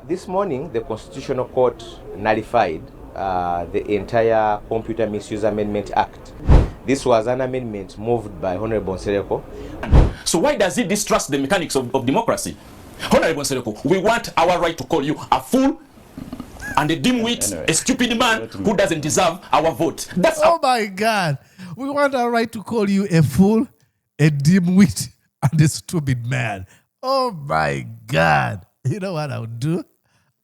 This morning, the Constitutional Court nullified the entire Computer Misuse Amendment Act. This was an amendment moved by Honorable Nsereko. So why does he distrust the mechanics of democracy? Honorable Nsereko, we want our right to call you a fool and a dimwit, anyway, a stupid man who doesn't deserve our vote. That's my God. We want our right to call you a fool, a dimwit, and a stupid man. Oh my God. You know what I would do?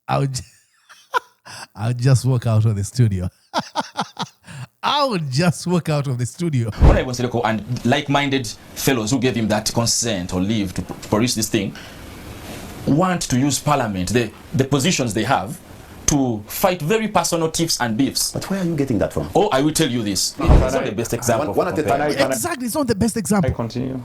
I would just walk out of the studio. I would just walk out of the studio. Honorable Nsereko and like-minded fellows who gave him that consent or leave to produce this thing want to use parliament, the positions they have, to fight very personal tiffs and beefs. But where are you getting that from? Oh, I will tell you this. It's not the best example. Exactly, it's not the best example. Can I continue?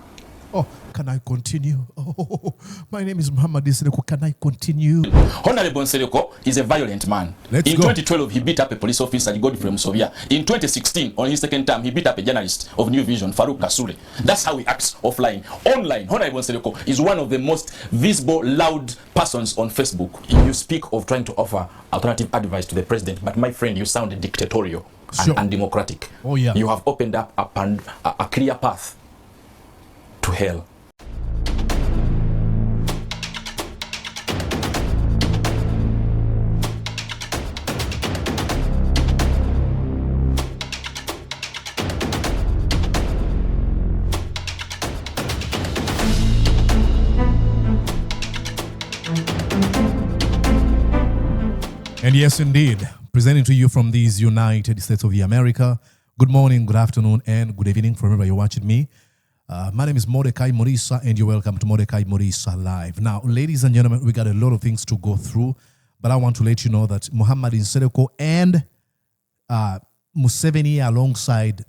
Oh, can I continue? Oh, my name is Nsereko. Can I continue? Honorable Nsereko is a violent man. In 2012, he beat up a police officer, Godfrey Musovia. In 2016, on his second term, he beat up a journalist of New Vision, Farouk Kasule. That's how he acts offline. Online, Honorable Nsereko is one of the most visible, loud persons on Facebook. You speak of trying to offer alternative advice to the president, but my friend, you sound dictatorial and undemocratic. Oh, yeah. You have opened up a clear path to hell. And yes, indeed, presenting to you from these United States of America. Good morning, good afternoon, and good evening from wherever you're watching me. My name is Mordecai Morisa, and you're welcome to Mordecai Morisa Live. Now, ladies and gentlemen, we got a lot of things to go through, but I want to let you know that Muhammad Nsereko and Museveni, alongside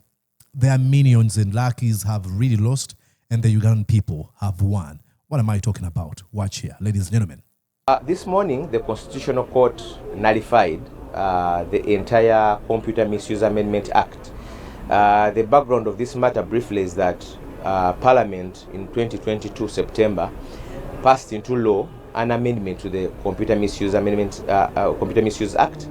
their minions and lackeys, have really lost, and the Ugandan people have won. What am I talking about? Watch here, ladies and gentlemen. This morning, the Constitutional Court nullified the entire Computer Misuse Amendment Act. The background of this matter briefly is that Parliament in 2022 September passed into law an amendment to the Computer Misuse Act.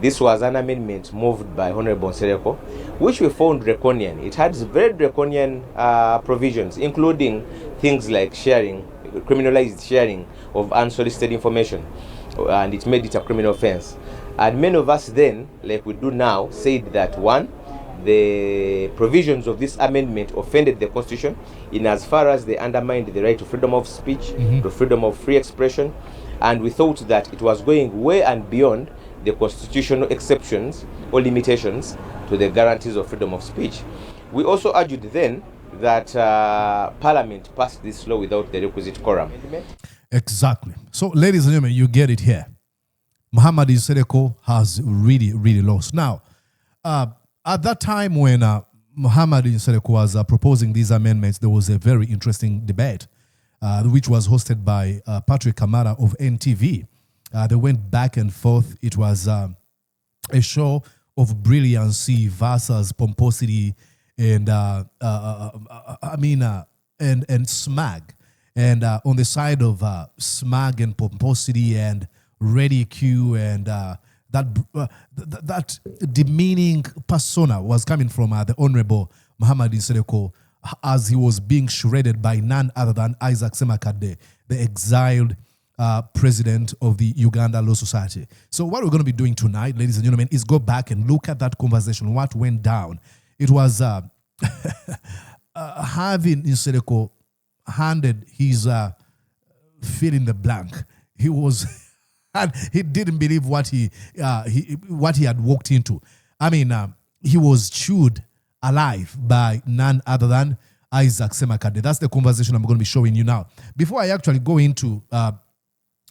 This was an amendment moved by Honorable Nsereko, which we found draconian. It had very draconian provisions, including things like criminalized sharing of unsolicited information, and it made it a criminal offense. And many of us then, like we do now, said that one, the provisions of this amendment offended the Constitution in as far as they undermined the right to freedom of speech, to freedom of free expression, and we thought that it was going way and beyond the constitutional exceptions or limitations to the guarantees of freedom of speech. We also argued then that Parliament passed this law without the requisite quorum. Exactly. So, ladies and gentlemen, you get it here. Muhammad Nsereko has really, really lost. Now, at that time when Muhammad Nsereko was proposing these amendments, there was a very interesting debate, which was hosted by Patrick Kamara of NTV. They went back and forth. It was a show of brilliancy versus pomposity and and smag. And on the side of smag and pomposity and ridicule and that demeaning persona was coming from the Honorable Muhammad Nsereko, as he was being shredded by none other than Isaac Semakadde, the exiled president of the Uganda Law Society. So what we're going to be doing tonight, ladies and gentlemen, is go back and look at that conversation, what went down. It was having Nsereko handed his fill in the blank. He was, and he didn't believe what he had walked into. I mean, he was chewed alive by none other than Isaac Semakadde. That's the conversation I'm going to be showing you now. Before I actually go into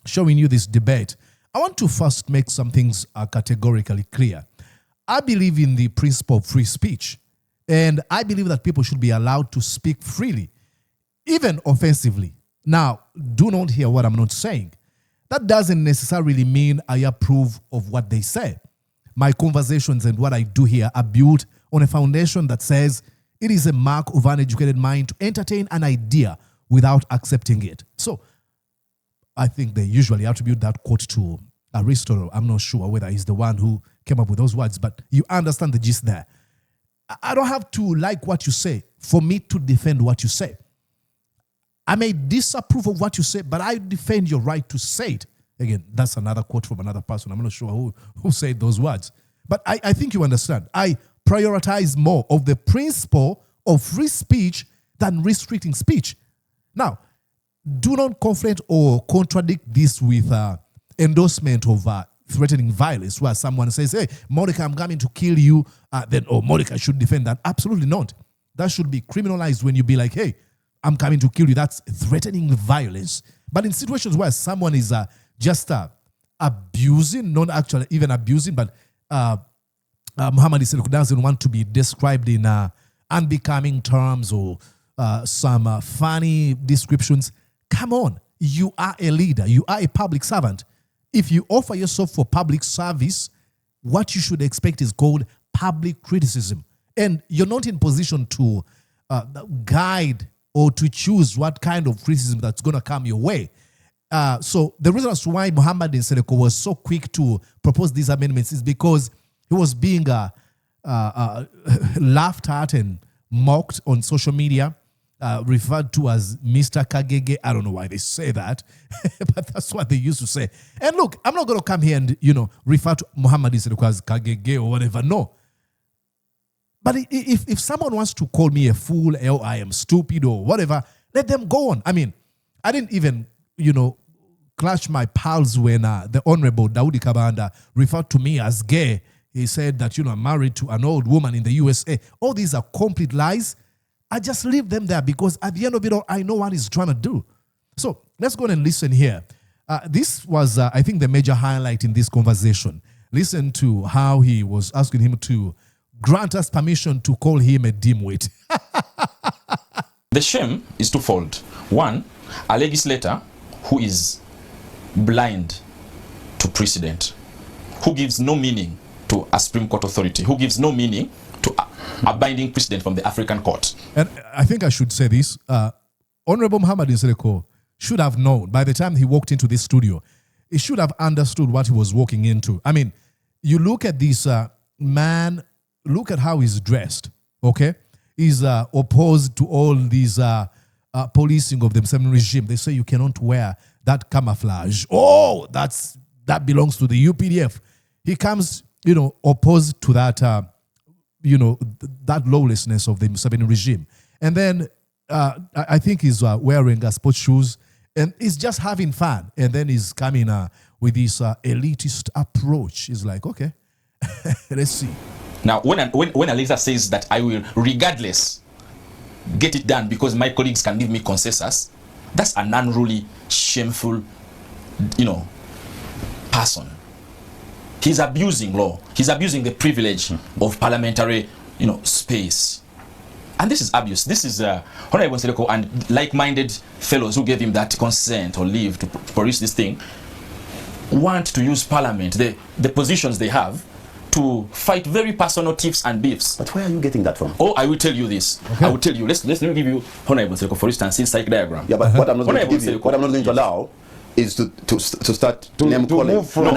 showing you this debate, I want to first make some things categorically clear. I believe in the principle of free speech, and I believe that people should be allowed to speak freely, even offensively. Now, do not hear what I'm not saying. That doesn't necessarily mean I approve of what they say. My conversations and what I do here are built on a foundation that says it is a mark of an educated mind to entertain an idea without accepting it. So, I think they usually attribute that quote to Aristotle. I'm not sure whether he's the one who came up with those words, but you understand the gist there. I don't have to like what you say for me to defend what you say. I may disapprove of what you say, but I defend your right to say it. Again, that's another quote from another person. I'm not sure who said those words. But I think you understand. I prioritize more of the principle of free speech than restricting speech. Now, do not conflate or contradict this with endorsement of threatening violence, where someone says, hey, Monica, I'm coming to kill you, then, Monica should defend that. Absolutely not. That should be criminalized when you be like, hey, I'm coming to kill you. That's threatening violence. But in situations where someone is just abusing, not actually even abusing, but Muhammad Nsereko doesn't want to be described in unbecoming terms or some funny descriptions. Come on, you are a leader. You are a public servant. If you offer yourself for public service, what you should expect is called public criticism. And you're not in position to guide or to choose what kind of criticism that's going to come your way. So the reason as to why Muhammad Nsereko was so quick to propose these amendments is because he was being laughed at and mocked on social media, referred to as Mr. Kagege. I don't know why they say that, but that's what they used to say. And look, I'm not going to come here and, refer to Muhammad Nsereko as Kagege or whatever. No. But if someone wants to call me a fool or I am stupid or whatever, let them go on. I mean, I didn't even, clutch my pulse when the Honorable Daudi Kabanda referred to me as gay. He said that, I'm married to an old woman in the USA. All these are complete lies. I just leave them there because at the end of it all, I know what he's trying to do. So let's go and listen here. This was, I think, the major highlight in this conversation. Listen to how he was asking him to grant us permission to call him a dimwit. The shame is twofold. One, a legislator who is blind to precedent, who gives no meaning to a Supreme Court authority, who gives no meaning to a binding precedent from the African court. And I think I should say this. Honorable Muhammad Nsereko should have known by the time he walked into this studio, he should have understood what he was walking into. I mean, you look at this man, look at how he's dressed, okay? He's opposed to all these policing of the Museveni regime. They say you cannot wear that camouflage. Oh, that belongs to the UPDF. He comes, opposed to that, that lawlessness of the Museveni regime. And then I think he's wearing sports shoes and he's just having fun. And then he's coming with this elitist approach. He's like, okay, let's see. Now, when a leader says that I will, regardless, get it done because my colleagues can give me consensus, that's an unruly, shameful, person. He's abusing law. He's abusing the privilege of parliamentary, space. And this is abuse. This is Honorable Nsereko and like-minded fellows who gave him that consent or leave to produce this thing want to use parliament, the positions they have, to fight very personal tiffs and beefs. But where are you getting that from? Oh, I will tell you this. Okay. I will tell you. Let me give you Honorable Nsereko, for instance, in psych diagram. Yeah, but what I'm not going to allow is to start name calling. For them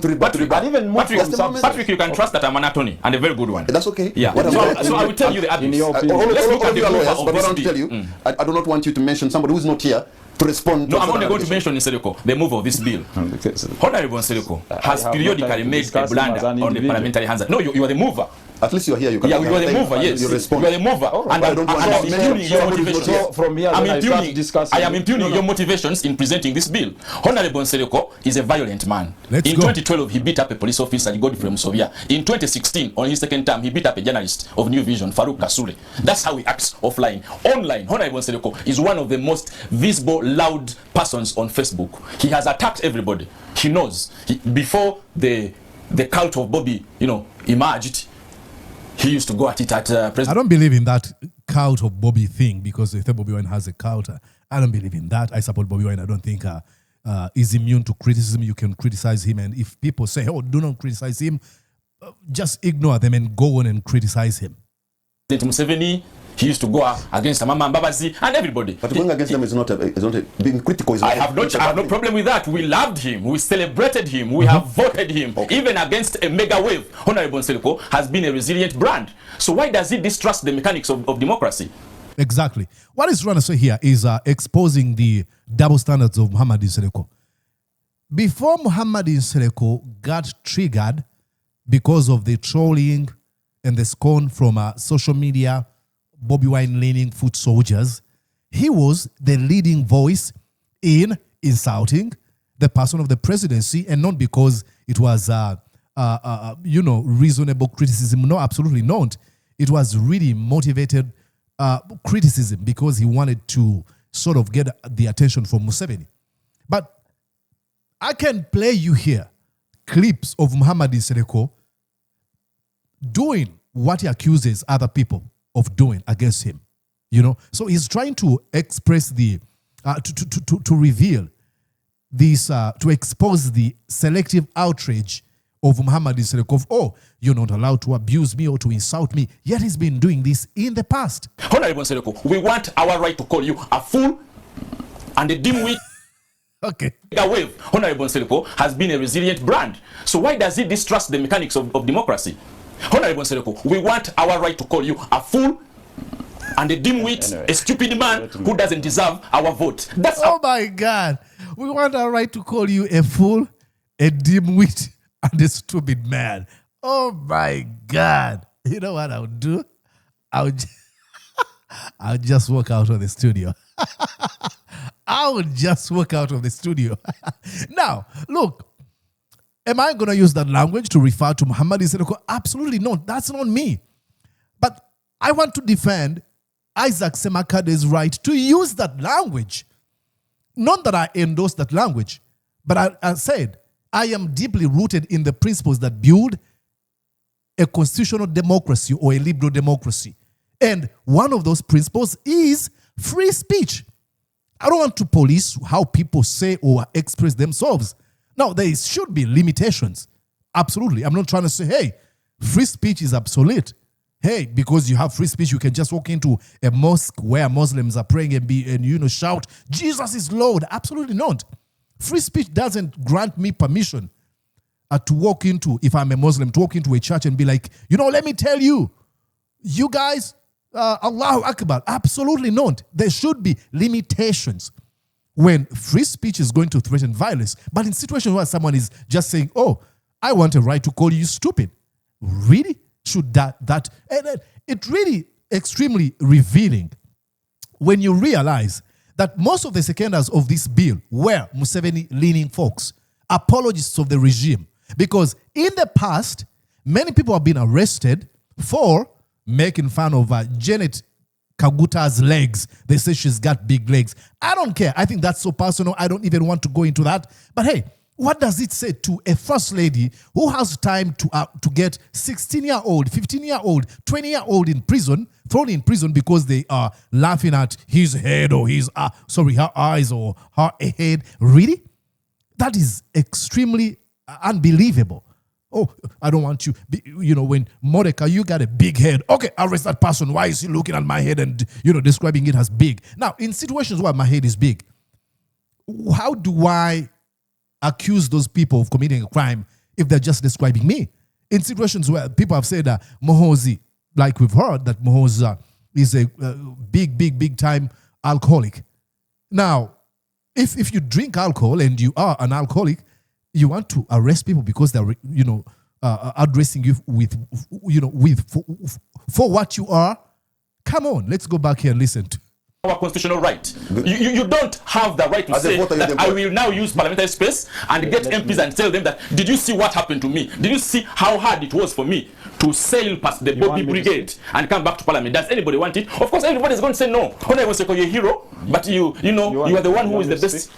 to rebut. But even Patrick, you can trust that I'm an attorney and a very good one. That's okay. Yeah. So I will tell you the abuse. Let's look at the lawyers, but what I want to tell you, I do not want you to mention somebody who's not here to respond. No, I'm only going to mention Nsereko, the move of this bill. Honorable Nsereko has periodically made a blunder on the parliamentary hands. No, you are the mover. At least you are here. You can. Yeah, you are the mover. Yes, you are the mover. And I don't want to impugning your motivations. From here, I am impugning your motivations in presenting this bill. Honorable Nsereko is a violent man. In 2012, he beat up a police officer, Godfrey Musovia. In 2016, on his second term, he beat up a journalist of New Vision, Farouk Kasule. That's how he acts offline. Online, Honorable Nsereko is one of the most visible, loud persons on Facebook. He has attacked everybody. He knows. Before the cult of Bobby, emerged, he used to go at it at President. I don't believe in that cult of Bobby thing because if Bobby Wine has a cult, I don't believe in that. I support Bobby Wine. I don't think he's immune to criticism. You can criticize him, and if people say, "Oh, do not criticize him," just ignore them and go on and criticize him. Museveni He used to go against Mama Mbabazi and everybody. But going against them is not being critical. I have no problem with that. We loved him. We celebrated him. We have voted him. Okay. Even against a mega wave, Honorable Nsereko has been a resilient brand. So why does he distrust the mechanics of democracy? Exactly. What he's trying to say here is exposing the double standards of Muhammad Nsereko. Before Muhammad Nsereko got triggered because of the trolling and the scorn from social media, Bobby Wine-leaning foot soldiers, he was the leading voice in insulting the person of the presidency, and not because it was, reasonable criticism. No, absolutely not. It was really motivated criticism because he wanted to sort of get the attention from Museveni. But I can play you here clips of Muhammad Nsereko doing what he accuses other people of doing against him. So he's trying to express the, to reveal this, to expose the selective outrage of Muhammad Nsereko of, oh, you're not allowed to abuse me or to insult me. Yet he's been doing this in the past. Honorable Nsereko, we want our right to call you a fool and a dimwit. Okay. A wave. Honorable Nsereko has been a resilient brand. So why does he distrust the mechanics of democracy? Honorable Nsereko, we want our right to call you a fool and a dimwit, a stupid man who doesn't deserve our vote. That's my God. We want our right to call you a fool, a dimwit, and a stupid man. Oh my God. You know what I would do? I'll just walk out of the studio. I would just walk out of the studio. Now, look, am I going to use that language to refer to Muhammad Nsereko? Absolutely not. That's not me. But I want to defend Isaac Semakadde's right to use that language. Not that I endorse that language, but I said I am deeply rooted in the principles that build a constitutional democracy or a liberal democracy. And one of those principles is free speech. I don't want to police how people say or express themselves. Now, there should be limitations. Absolutely. I'm not trying to say, hey, free speech is obsolete. Hey, because you have free speech, you can just walk into a mosque where Muslims are praying and shout, Jesus is Lord. Absolutely not. Free speech doesn't grant me permission to walk into, if I'm a Muslim, to walk into a church and be like, let me tell you, you guys, Allahu Akbar. Absolutely not. There should be limitations when free speech is going to threaten violence. But in situations where someone is just saying, oh, I want a right to call you stupid. Really? Should that and it really extremely revealing when you realize that most of the seconders of this bill were Museveni-leaning folks, apologists of the regime. Because in the past, many people have been arrested for making fun of Janet Kaguta's legs. They say she's got big legs. I don't care. I think that's so personal. I don't even want to go into that. But hey, what does it say to a first lady who has time to get 16-year-old, 15-year-old, 20-year-old in prison, thrown in prison because they are laughing at his head or her eyes or her head? Really? That is extremely unbelievable. Oh, I don't want you, when Mordecai, you got a big head. Okay, arrest that person. Why is he looking at my head and, describing it as big? Now, in situations where my head is big, how do I accuse those people of committing a crime if they're just describing me? In situations where people have said Mohozi, like we've heard that Mohozi is a big time alcoholic. Now, if you drink alcohol and you are an alcoholic, you want to arrest people because they're, addressing you for what you are. Come on, let's go back here and listen to our constitutional right. You don't have the right to say that I will now use parliamentary space and get MPs and tell them that, did you see what happened to me? Did you see how hard it was for me to sail past the Bobby Brigade and come back to parliament? Does anybody want it? Of course, everybody's going to say no. Honorable Nsereko, you're a hero, but you are the one who is the best.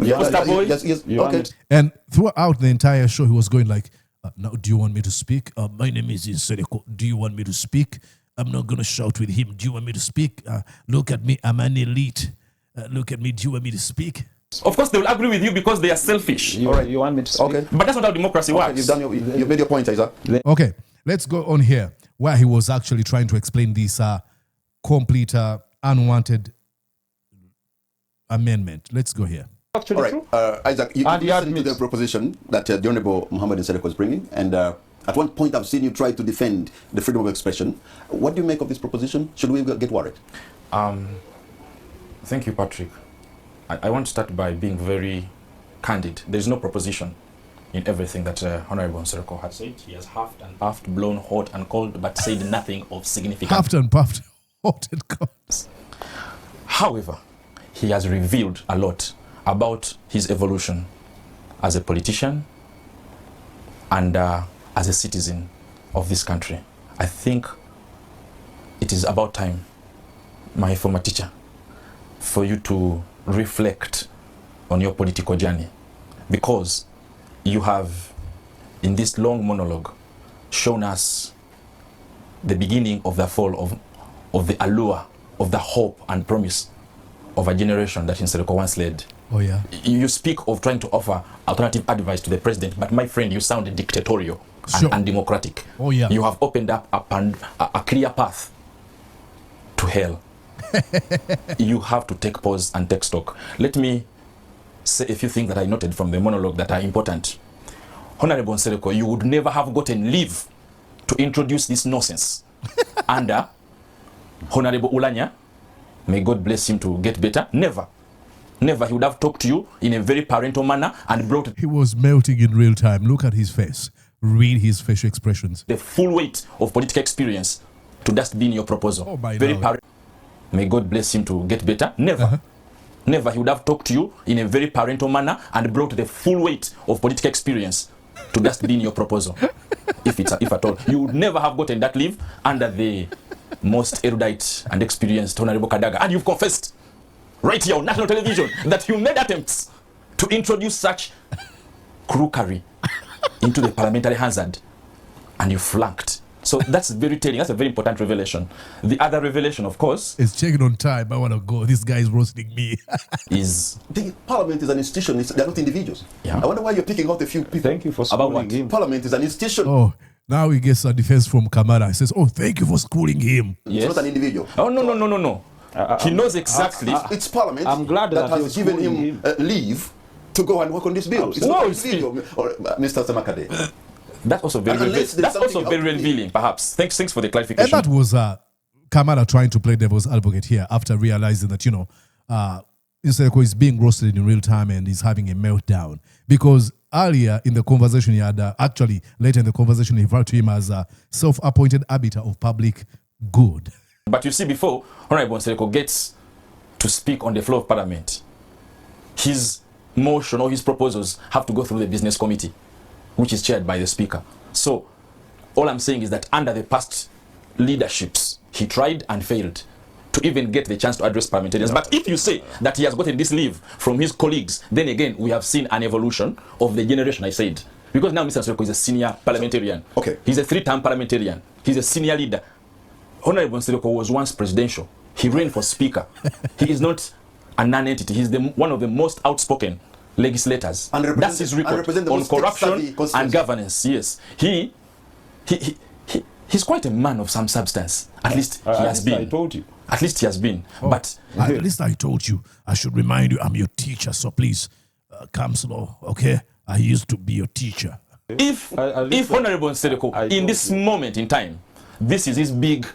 Yes, okay. And throughout the entire show, he was going like, now, do you want me to speak? My name is Nsereko. Do you want me to speak? I'm not going to shout with him. Do you want me to speak? Look at me. I'm an elite. Look at me. Do you want me to speak? Of course, they will agree with you because they are selfish. You want me to speak? Okay. But that's not how democracy works. You've made your point, Isaac. Okay. Let's go on here where he was actually trying to explain this complete unwanted amendment. Let's go here. Actually, all right, Isaac, you listened to the proposition that the Honorable Muhammad Nsereko was bringing, and at one point I've seen you try to defend the freedom of expression. What do you make of this proposition? Should we get worried? Thank you, Patrick. I want to start by being very candid. There is no proposition in everything that Honorable Nsereko had said. He has huffed and puffed, blown hot and cold, but said nothing of significance. Huffed and puffed, hot and cold. However, he has revealed a lot about his evolution as a politician and as a citizen of this country. I think it is about time, my former teacher, for you to reflect on your political journey, because you have, in this long monologue, shown us the beginning of the fall of the allure, of the hope and promise of a generation that Nsereko once led. Oh yeah. You speak of trying to offer alternative advice to the president, but my friend, you sound dictatorial and undemocratic. Oh yeah. You have opened up a clear path to hell. You have to take pause and take stock. Let me say a few things that I noted from the monologue that are important. Honorable Nsereko, you would never have gotten leave to introduce this nonsense under Honorable Ulanya. May God bless him to get better. Never. Never. He would have talked to you in a very parental manner and brought... He was melting in real time. Look at his face. Read his facial expressions. The full weight of political experience to just be in your proposal. Oh, my very Lord. May God bless him to get better. Never. Never. He would have talked to you in a very parental manner and brought the full weight of political experience to just be in your proposal. If at all. You would never have gotten that leave under the most erudite and experienced Honorable Kadaga. And you've confessed right here on national television that you made attempts to introduce such crookery into the parliamentary hazard, and you flunked. So that's very telling. That's a very important revelation. The other revelation, of course, it's checking on time. I want to go. This guy is roasting me. is the Parliament is an institution. They're not individuals. Yeah. I wonder why you're picking out a few people. Thank you for about schooling what? him. Parliament is an institution. Oh, now he gets a defense from Kamala. He says, oh, thank you for schooling him. Yes. It's not an individual. Oh, no. He knows exactly. It's Parliament I'm glad that that has you're given schooling him leave to go and work on this bill. It's No, not an it's- individual, or Mr. Semakadde. That's also very Unless there's something revealing, perhaps. Thanks for the And clarification. that was Kamala trying to play devil's advocate here after realizing that, Nsereko is being roasted in real time and is having a meltdown. Because earlier in the conversation he had, actually later in the conversation he referred to him as a self-appointed arbiter of public good. But you see, before Honorable Nsereko gets to speak on the floor of Parliament, his motion or his proposals have to go through the business committee, which is chaired by the Speaker. So all I'm saying is that under the past leaderships, he tried and failed to even get the chance to address parliamentarians. But if you say that he has gotten this leave from his colleagues, then again, we have seen an evolution of the generation, I said. Because now Mr. Nsereko is a senior parliamentarian. Okay. He's a 3-term parliamentarian. He's a senior leader. Honorable Nsereko was once presidential. He ran for Speaker. He is not a non-entity. He's one of the most outspoken legislators. That's his record on corruption and governance. Yes, he's quite a man of some substance. At least he has been. I told you. At least he has been. Oh, but at least I told you. I should remind you, I'm your teacher. So please, come slow, okay? I used to be your teacher. if Honorable Nsereko, in this moment in time, this is his big,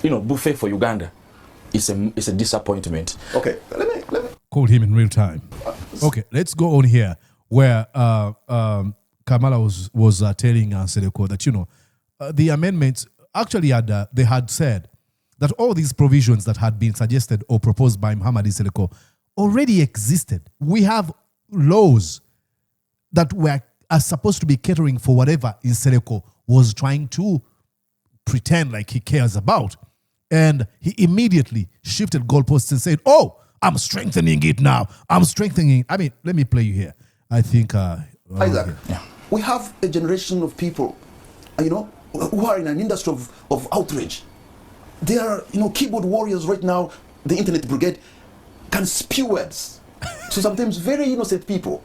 buffet for Uganda. It's a disappointment. Okay, let me. Called him in real time. Okay, let's go on here where Kamala was telling Nsereko that, the amendments actually they had said that all these provisions that had been suggested or proposed by Muhammad Nsereko already existed. We have laws that are supposed to be catering for whatever Nsereko was trying to pretend like he cares about. And he immediately shifted goalposts and said, oh, I'm strengthening it now. I'm strengthening it. I mean, let me play you here. I think... Isaac, we have a generation of people, who are in an industry of outrage. They are, keyboard warriors right now. The internet brigade can spew words. So sometimes very innocent people,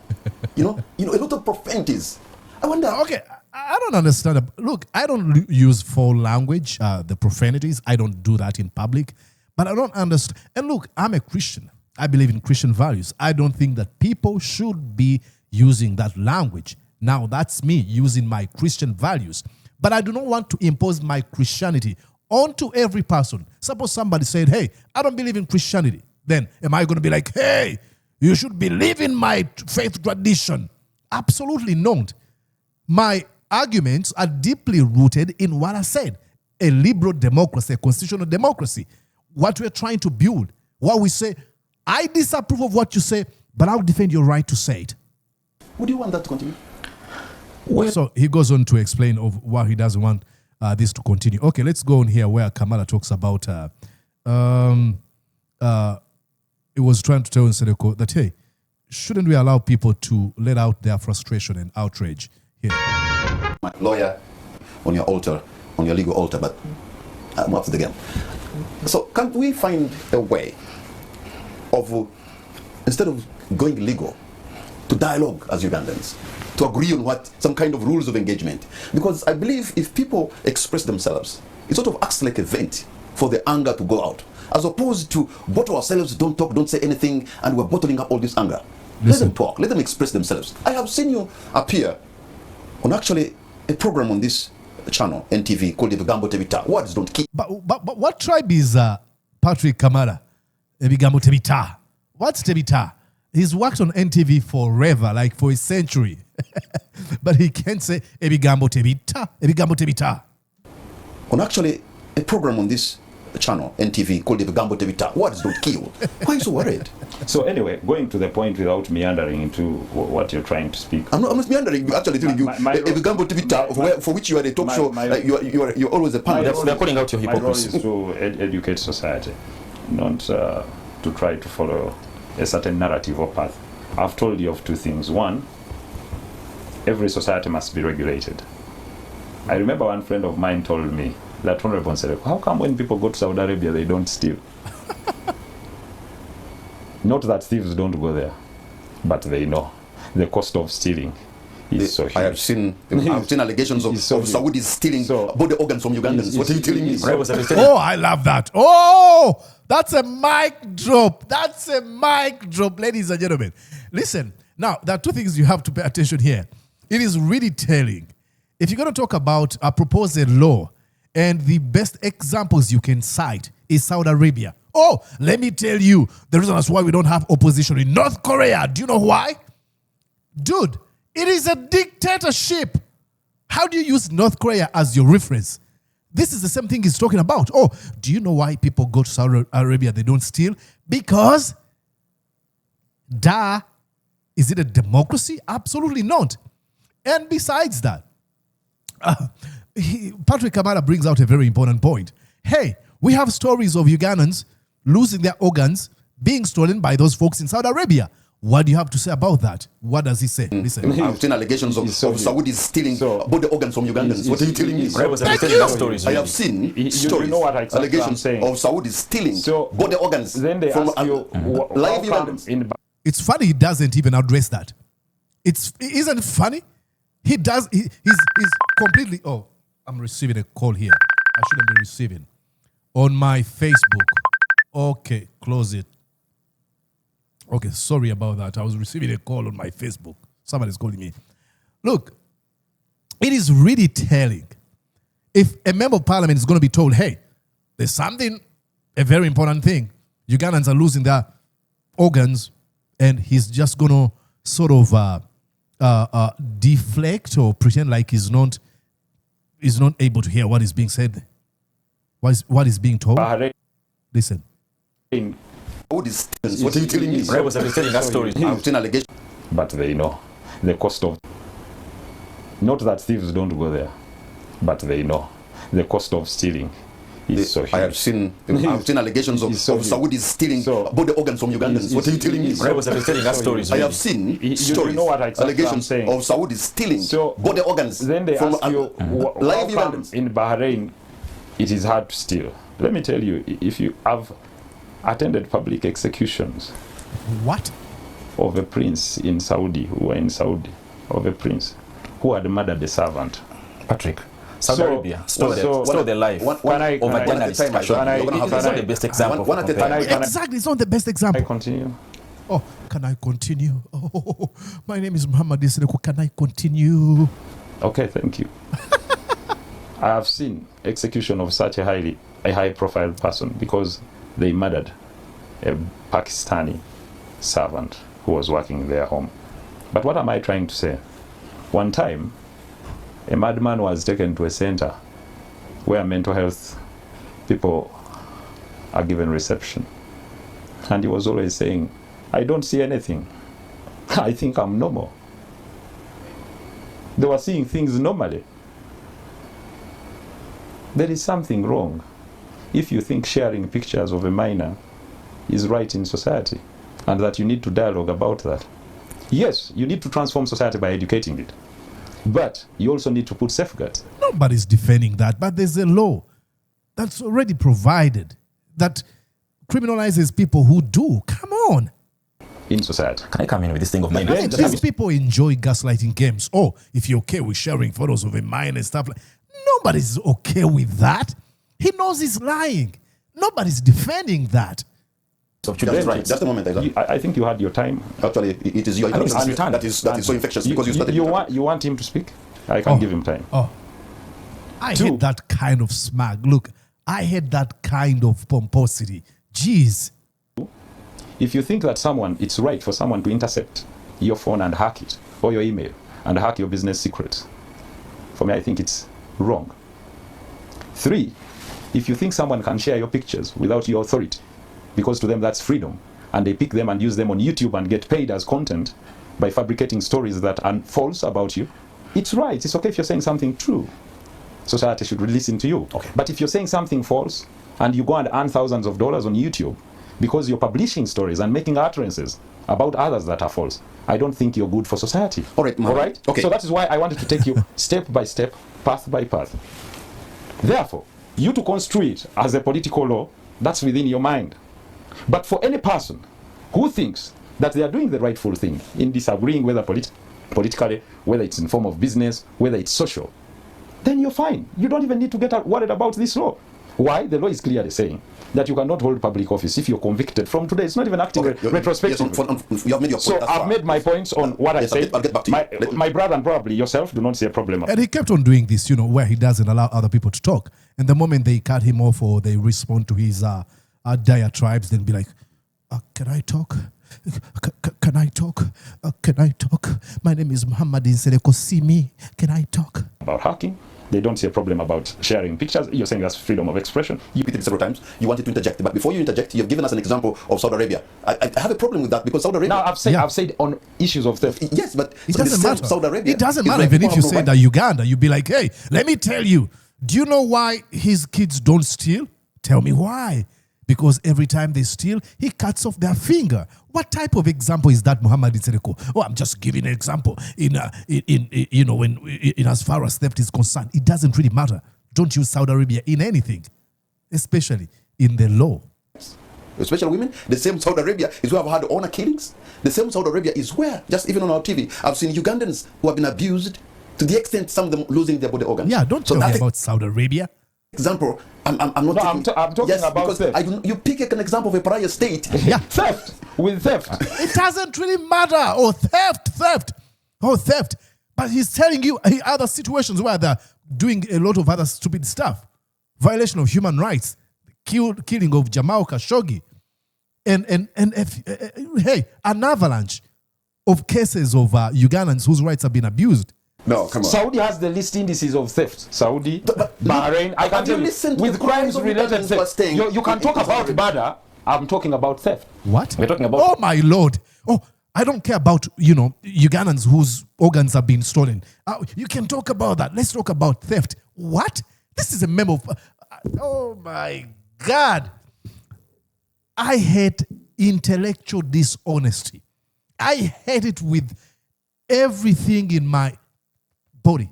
a lot of profanities. I wonder... Okay, I don't don't understand. Look, I don't use foul language, the profanities. I don't do that in public. But I don't understand. And look, I'm a Christian. I believe in Christian values. I don't think that people should be using that language. Now, that's me using my Christian values. But I do not want to impose my Christianity onto every person. Suppose somebody said, hey, I don't believe in Christianity. Then am I going to be like, hey, you should believe in my faith tradition? Absolutely not. My arguments are deeply rooted in what I said. A liberal democracy, a constitutional democracy. What we're trying to build. What we say, I disapprove of what you say, but I'll defend your right to say it. Would you want that to continue? Well, so he goes on to explain of why he doesn't want this to continue. Okay, let's go on here where Kamala talks about it was trying to tell Nsereko that, hey, shouldn't we allow people to let out their frustration and outrage here? My lawyer on your altar, on your legal altar, but I'm up to the game. So can't we find a way of, instead of going legal, to dialogue as Ugandans, to agree on what, some kind of rules of engagement? Because I believe if people express themselves, it sort of acts like a vent for the anger to go out, as opposed to bottle ourselves, don't talk, don't say anything, and we're bottling up all this anger. Let them talk, let them express themselves. I have seen you appear on actually a program on this channel, NTV, called Ebigambo Tebita. Words don't keep. But what tribe is Patrick Kamara? Ebigambo Tebita. What's Tebita? He's worked on NTV forever, like for a century. But he can't say Ebigambo Tebita. Ebigambo Tebita. On actually a program on this channel, NTV, called Ebigambo Tebita. Words don't kill. Why are you so worried? So anyway, going to the point without meandering into what you're trying to speak. I'm not meandering. I'm actually telling you, Ebigambo Tebita, for which you are a talk show, you're always a panel. They're calling out your hypocrisy. My role is to educate society, not to try to follow a certain narrative or path. I've told you of two things. One, every society must be regulated. I remember one friend of mine told me that, Honorable Nsereko, how come when people go to Saudi Arabia they don't steal? Not that thieves don't go there, but they know the cost of stealing is so huge. I have seen allegations of Saudis stealing body organs from Ugandans. What are you telling me? Oh, I love that. Oh, that's a mic drop. That's a mic drop, ladies and gentlemen. Listen, now, there are two things you have to pay attention here. It is really telling. If you're going to talk about a proposed law, and the best examples you can cite is Saudi Arabia. Oh, let me tell you the reason that's why we don't have opposition in North Korea. Do you know why? Dude, it is a dictatorship. How do you use North Korea as your reference? This is the same thing he's talking about. Oh, do you know why people go to Saudi Arabia, they don't steal? Because, is it a democracy? Absolutely not. And besides that, Patrick Kamara brings out a very important point. Hey, we have stories of Ugandans losing their organs being stolen by those folks in Saudi Arabia. What do you have to say about that? What does he say? Listen. I've seen allegations of Saudis stealing body organs from Ugandans. What are you telling me? I have seen stories, allegations of Saudis stealing body organs then they from ask you, live Ugandans. It's funny he doesn't even address that. Isn't it funny? He does. He's completely. Oh, I'm receiving a call here. I shouldn't be receiving. On my Facebook. Okay, close it. Okay, sorry about that. I was receiving a call on my Facebook. Somebody's calling me. Look, it is really telling. If a member of parliament is going to be told, hey, there's something, a very important thing. Ugandans are losing their organs, and he's just going to sort of deflect or pretend like he's not able to hear what is being said, what is being told. Listen. What are you telling me? I've seen allegations. But they know the cost of, not that thieves don't go there, but they know the cost of stealing is so huge. I have seen allegations of Saudis stealing body organs from Ugandans. What are you telling me? I have seen stories, allegations of Saudis stealing body organs then they from ask you, live Ugandans. In Bahrain, it is hard to steal. Let me tell you, if you have attended public executions. What? Of a prince in Saudi, of a prince who had murdered a servant. Patrick, Saudi Arabia stole the life of a journalist. It's not the best example. Exactly, it's not the best example. Can I continue? Oh, can I continue? Oh, my name is Nsereko. Can I continue? Okay, thank you. I have seen execution of such a high-profile person because they murdered a Pakistani servant who was working in their home. But what am I trying to say? One time, a madman was taken to a center where mental health people are given reception. And he was always saying, I don't see anything. I think I'm normal. They were seeing things normally. There is something wrong if you think sharing pictures of a minor is right in society and that you need to dialogue about that. Yes, you need to transform society by educating it. But you also need to put safeguards. Nobody's defending that, but there's a law that's already provided that criminalizes people who do. Come on. In society. Can I come in with this thing of minor? These people enjoy gaslighting games. Oh, if you're okay with sharing photos of a minor and stuff like nobody's okay with that. He knows he's lying. Nobody's defending that. So that's right. That's the moment. I think you had your time. Actually, it is your ignorance that is so infectious because you started. You want him to speak? I can give him time. I hate that kind of smag. Look, I hate that kind of pomposity. Jeez. If you think that it's right for someone to intercept your phone and hack it, or your email, and hack your business secrets, for me, I think it's wrong. 3, if you think someone can share your pictures without your authority, because to them that's freedom, and they pick them and use them on YouTube and get paid as content by fabricating stories that are false about you, it's right. It's okay if you're saying something true. Society should listen to you. Okay. But if you're saying something false and you go and earn thousands of dollars on YouTube because you're publishing stories and making utterances about others that are false, I don't think you're good for society. All right. Okay. So that is why I wanted to take you step by step, path by path. Therefore, you to construe it as a political law, that's within your mind. But for any person who thinks that they are doing the rightful thing in disagreeing whether politically, whether it's in form of business, whether it's social, then you're fine. You don't even need to get worried about this law. Why? The law is clearly saying that you cannot hold public office if you're convicted from today. It's not even acting retrospectively. Yes, you have made your point. So I've made my points on what I said. I'll get back to you. My brother and probably yourself do not see a problem. And he kept on doing this, where he doesn't allow other people to talk. And the moment they cut him off or they respond to his diatribes, then be like, can I talk? Can I talk? Can I talk? My name is Nsereko. See me. Can I talk? About hacking. They don't see a problem about sharing pictures. You're saying that's freedom of expression. You repeated several times. You wanted to interject, but before you interject, you've given us an example of Saudi Arabia. I have a problem with that because Saudi Arabia. Now I've said on issues of theft. Yes, but it doesn't matter. Saudi Arabia. It doesn't matter even if you say that Uganda, you'd be like, hey, let me tell you. Do you know why his kids don't steal? Tell me why. Because every time they steal, he cuts off their finger. What type of example is that, Nsereko? Oh, I'm just giving an example. In as far as theft is concerned, it doesn't really matter. Don't use Saudi Arabia in anything, especially in the law. Especially women, the same Saudi Arabia is where I've had honor killings. The same Saudi Arabia is where, just even on our TV, I've seen Ugandans who have been abused to the extent some of them losing their body organs. Yeah, don't tell me about Saudi Arabia. Example, I'm not. No, I'm talking about theft. You pick an example of a pariah state. Yeah, theft with theft. It doesn't really matter. Oh, theft. But he's telling you other situations where they're doing a lot of other stupid stuff, violation of human rights, killing of Jamal Khashoggi, and hey, an avalanche of cases of Ugandans whose rights have been abused. No, come on. Saudi has the least indices of theft. Saudi, Bahrain. I can tell you, with crimes related theft. You can talk about murder. I'm talking about theft. What? We're talking about. Oh my Lord! Oh, I don't care about Ugandans whose organs have been stolen. You can talk about that. Let's talk about theft. What? This is a memo. Oh my God! I hate intellectual dishonesty. I hate it with everything in my body.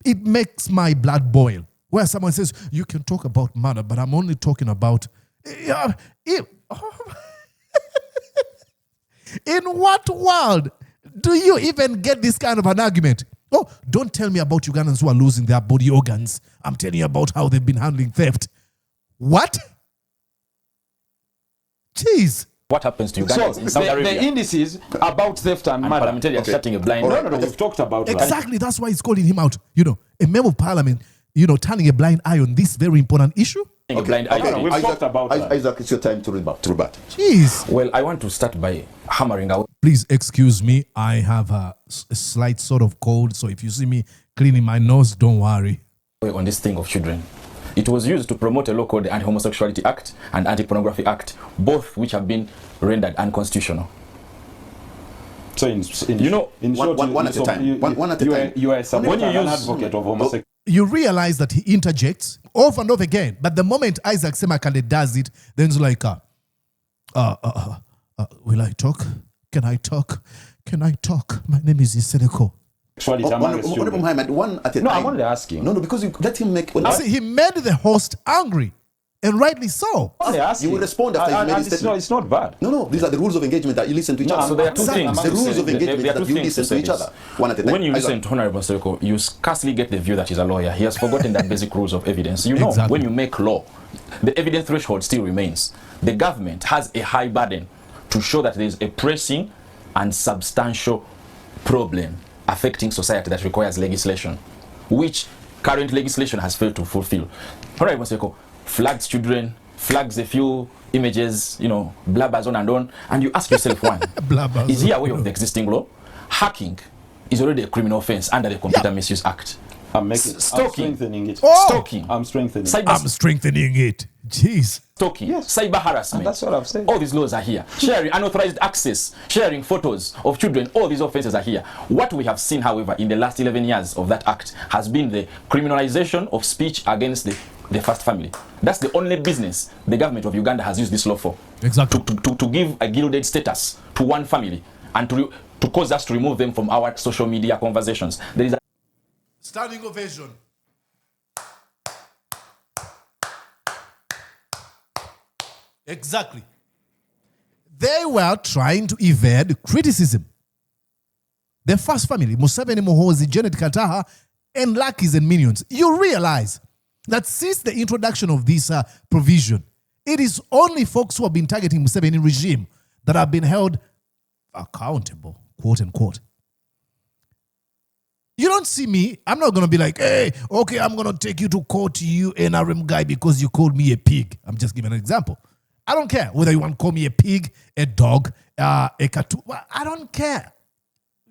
It makes my blood boil. Where someone says, you can talk about murder, but I'm only talking about... In what world do you even get this kind of an argument? Oh, don't tell me about Ugandans who are losing their body organs. I'm telling you about how they've been handling theft. What? Jeez. What happens to Ugandans So in Saudi Arabia? the indices about theft and murder. Parliamentarians shutting a blind No, we've talked about that. Exactly. That's why he's calling him out. You know, a member of parliament, you know, turning a blind eye on this very important issue. A blind eye. No, we've talked about that. Isaac, it's your time to rebut. Jeez. Well, I want to start by hammering out Please excuse me. I have a slight sort of cold. So if you see me cleaning my nose, don't worry. on this thing of children. It was used to promote a law called the Anti-Homosexuality Act and Anti-Pornography Act, both which have been rendered unconstitutional. So in short, one at a time. One at a time. You are When you an use- advocate of homosexuality. You realize that he interjects over and over again. But the moment Isaac Semakadde does it, then it's like, will I talk? Can I talk? Can I talk? My name is Nsereko. Sexuality among Honorable children. Muhammad, one at a time. No, I'm only asking. No, because you let him make. See, he made the host angry, and rightly so. I'm only asking. You will respond after he's made his it's statement. It's not bad. No, these are the rules of engagement that you listen to each other. So there are two Exactly. things. The rules of There engagement are that two you things listen to each this. other. One at a time. When you Isaac. listen to Honorable Nsereko, you scarcely get the view that he's a lawyer. He has forgotten that basic rules of evidence. You know, Exactly. when you make law, the evidence threshold still remains. The government has a high burden to show that there is a pressing and substantial problem affecting society that requires legislation, which current legislation has failed to fulfill. Honorable Nsereko flags children, flags a few images, you know, blabbers on, and you ask yourself one, Blabbers is he on. aware of the existing law? Hacking is already a criminal offense under the Computer Misuse Act. I'm Stalking. strengthening it. Oh! Stalking. I'm strengthening it. Cyber I'm strengthening it. Jeez. stalking, cyber harassment. And that's what I've said. All these laws are here. Sharing unauthorized access, sharing photos of children, all these offenses are here. What we have seen, however, in the last 11 years of that act has been the criminalization of speech against the first family. That's the only business the government of Uganda has used this law for. Exactly. To give a gilded status to one family and to cause us to remove them from our social media conversations. There is a Standing ovation. Exactly. They were trying to evade criticism. The first family, Museveni, Muhoozi, Janet Kataha, and Lakis and minions. You realize that since the introduction of this provision, it is only folks who have been targeting Museveni regime that have been held accountable, quote unquote. You don't see me. I'm not going to be like, hey, okay, I'm going to take you to court, you NRM guy, because you called me a pig. I'm just giving an example. I don't care whether you want to call me a pig, a dog, a cartoon. I don't care.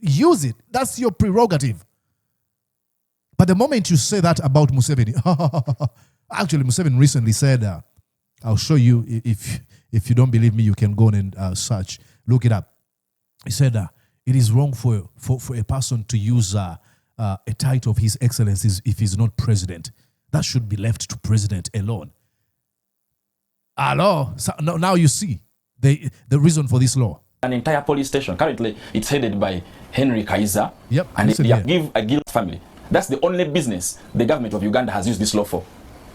Use it. That's your prerogative. But the moment you say that about Museveni, actually, Museveni recently said, I'll show you. If you don't believe me, you can go and search. Look it up. He said, it is wrong for a person to use a title of His Excellency if he's not president. That should be left to president alone. Hello. So now you see the reason for this law. an entire police station. Currently, it's headed by Winnie Kiiza. Yep, And listen they here. give a guild family. That's the only business the government of Uganda has used this law for.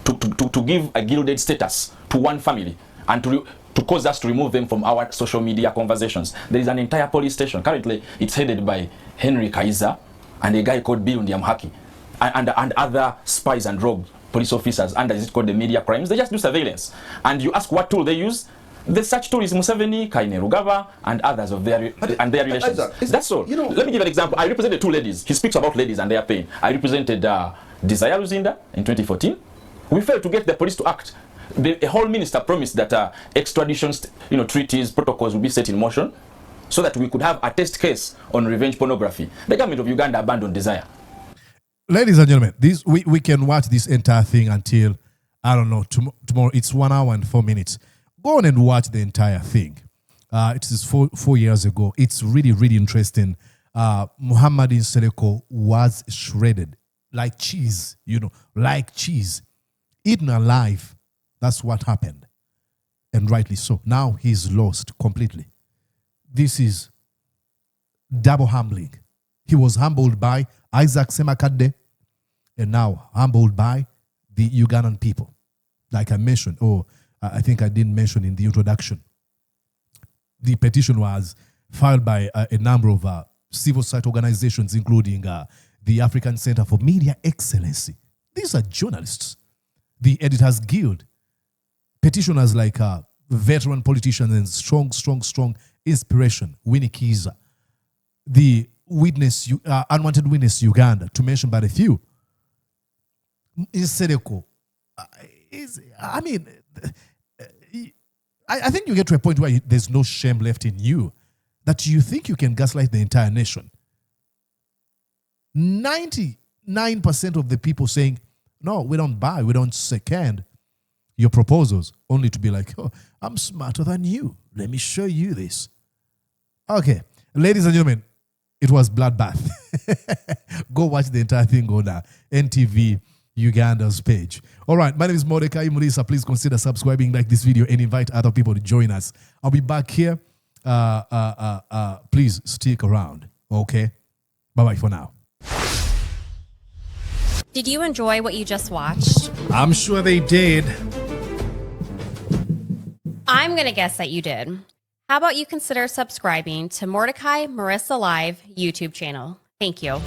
To give a gilded status to one family and to cause us to remove them from our social media conversations. There is an entire police station. Currently, it's headed by Winnie Kiiza and a guy called Bill Ndiamhaki and other spies and rogue police officers under is it called the media crimes. They just do surveillance. And you ask what tool they use. The such tool is Museveni, Kainerugaba, and others of their relations. That's all. You know, let me give an example. I represented two ladies. He speaks about ladies and their pain. I represented Desire Luzinda in 2014. We failed to get the police to act. The whole minister promised that extradition, treaties, protocols will be set in motion so that we could have a test case on revenge pornography. The government of Uganda abandoned Desire. Ladies and gentlemen, we can watch this entire thing until, I don't know, tomorrow. It's 1 hour and 4 minutes. Go on and watch the entire thing. It is 4 years ago. It's really, really interesting. Muhammad Nsereko was shredded like cheese, like cheese. Eaten alive. That's what happened. And rightly so. Now he's lost completely. This is double humbling. He was humbled by Isaac Semakadde and now humbled by the Ugandan people. Like I mentioned, I think I didn't mention in the introduction. The petition was filed by a number of civil society organizations, including the African Center for Media Excellency. These are journalists. The Editors Guild, petitioners like veteran politicians and strong inspiration, Winnie Kiiza, the Unwanted Witness Uganda, to mention but a few. Nsereko. I think you get to a point where there's no shame left in you, that you think you can gaslight the entire nation. 99% of the people saying, no, we don't second your proposals, only to be like, oh, I'm smarter than you. Let me show you this. Okay, ladies and gentlemen, it was bloodbath. Go watch the entire thing on NTV Uganda's page. All right, my name is Mordecai Mulisa. Please consider subscribing, like this video, and invite other people to join us. I'll be back here. Please stick around. Okay, bye-bye for now. Did you enjoy what you just watched? I'm sure they did. I'm going to guess that you did. How about you consider subscribing to Mordecai Marissa Live YouTube channel? Thank you.